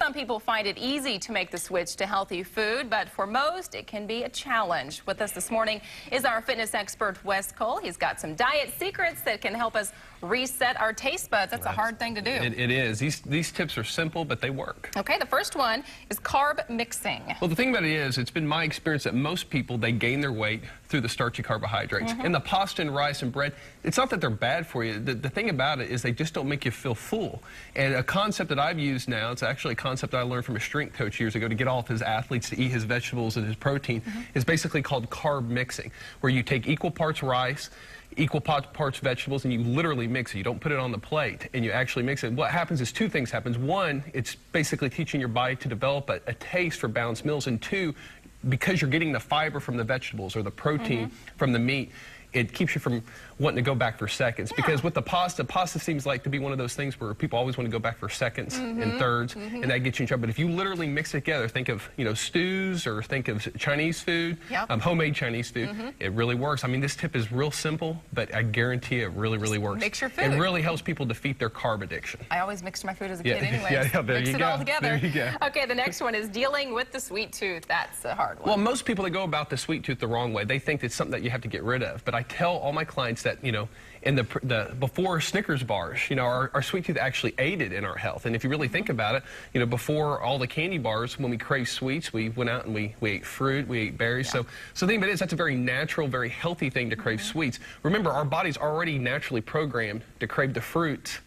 Some people find it easy to make the switch to healthy food, but for most, it can be a challenge. With us this morning is our fitness expert, Wes Cole. He's got some diet secrets that can help us reset our taste buds. That's a hard thing to do. It is. These tips are simple, but they work. Okay, the first one is carb mixing. Well, the thing about it is, it's been my experience that most people, they gain their weight through the starchy carbohydrates. And the pasta and rice and bread, it's not that they're bad for you. The thing about it is they just don't make you feel full. And a concept that I've used now, it's actually a concept that I learned from a strength coach years ago to get all of his athletes to eat his vegetables and his protein, is basically called carb mixing, where you take equal parts rice, equal parts vegetables, and you literally mix it. You don't put it on the plate, and you actually mix it. What happens is two things happen. One, it's basically teaching your body to develop a taste for balanced meals, and two, because you're getting the fiber from the vegetables or the protein from the meat, it keeps you from wanting to go back for seconds. Because with the pasta seems like to be one of those things where people always want to go back for seconds and thirds, and that gets you in trouble. But if you literally mix it together, think of stews or think of Chinese food, homemade Chinese food, it really works. I mean, this tip is real simple, but I guarantee it really works. Mix your food. It really helps people defeat their carb addiction. I always mixed my food as a kid anyway. There Mix you it go. all together. There you go. Okay, the next one is dealing with the sweet tooth. That's a hard one. Well, most people that go about the sweet tooth the wrong way, they think it's something that you have to get rid of. But I tell all my clients that, in the before Snickers bars, our sweet tooth actually aided in our health. And if you really think about it, before all the candy bars, when we crave sweets, we went out and we ate fruit, we ate berries. So the thing about it is, that's a very natural, very healthy thing to crave sweets. Remember, our body's already naturally programmed to crave the fruit,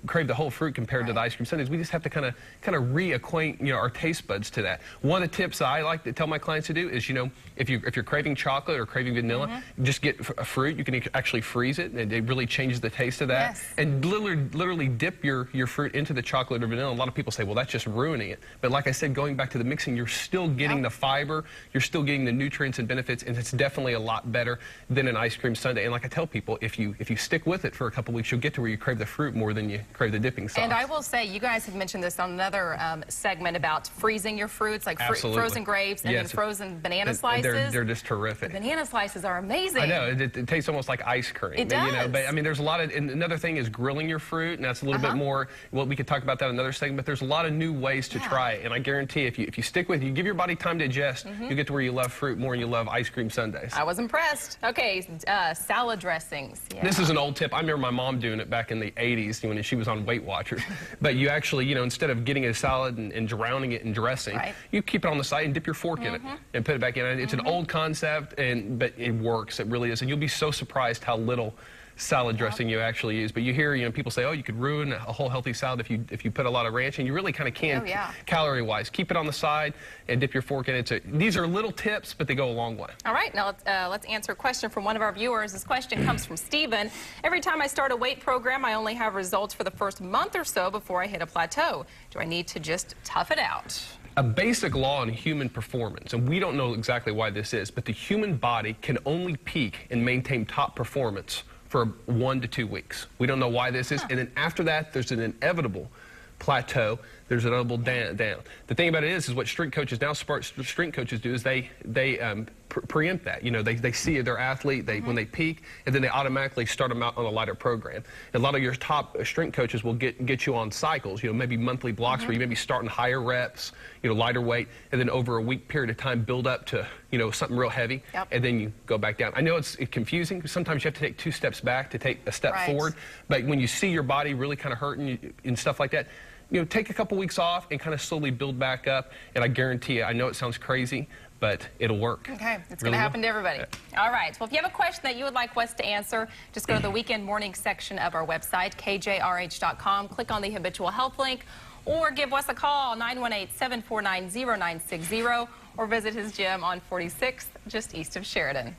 crave the whole fruit compared to the ice cream sundaes. We just have to kind of reacquaint, our taste buds to that. One of the tips I like to tell my clients to do is, if you're craving chocolate or craving vanilla, just get a fruit. You can actually freeze it, and it really changes the taste of that. And literally dip your fruit into the chocolate or vanilla. A lot of people say, well, that's just ruining it. But like I said, going back to the mixing, you're still getting the fiber, you're still getting the nutrients and benefits, and it's definitely a lot better than an ice cream sundae. And like I tell people, if you stick with it for a couple weeks, you'll get to where you crave the fruit more than you crave the dipping sauce. And I will say, you guys have mentioned this on another segment about freezing your fruits, like frozen grapes and then frozen banana slices. They're just terrific. The banana slices are amazing. I know, it tastes almost like ice cream. It does. But I mean, there's a lot of, and another thing is grilling your fruit, and that's a little bit more, well, we could talk about that in another segment, but there's a lot of new ways to try it. And I guarantee if you stick with it, you give your body time to adjust, you get to where you love fruit more and you love ice cream sundaes. I was impressed. Okay, salad dressings. This is an old tip. I remember my mom doing it back in the 80s when she was on Weight Watchers. But you actually, instead of getting a salad and drowning it in dressing, you keep it on the side and dip your fork in it and put it back in. It's an old concept, but it works. It really is. And you'll be so surprised how little salad dressing you actually use. But you hear, people say, oh, you could ruin a whole healthy salad if you put a lot of ranch, and you really kind of can calorie-wise. Keep it on the side and dip your fork in it. These are little tips, but they go a long way. All right, now let's answer a question from one of our viewers. This question comes from Steven. Every time I start a weight program, I only have results for the first month or so before I hit a plateau. Do I need to just tough it out? A basic law in human performance, and we don't know exactly why this is, but the human body can only peak and maintain top performance for 1 to 2 weeks. We don't know why this is, and then after that, there's an inevitable plateau. There's an inevitable down. The thing about it is what strength coaches do is they preempt that. They see their athlete when they peak, and then they automatically start them out on a lighter program. And a lot of your top strength coaches will get you on cycles, maybe monthly blocks where you maybe start in higher reps, lighter weight, and then over a week period of time build up to something real heavy, and then you go back down. I know it's confusing because sometimes you have to take 2 steps back to take a step forward, but when you see your body really kind of hurting and stuff like that, take a couple weeks off and kind of slowly build back up, and I guarantee you, I know it sounds crazy, but it'll work. Okay, it's going to happen to everybody. All right, well, if you have a question that you would like Wes to answer, just go to the Weekend Morning section of our website, kjrh.com, click on the Habitual Health link, or give Wes a call, 918-749-0960, or visit his gym on 46th, just east of Sheridan.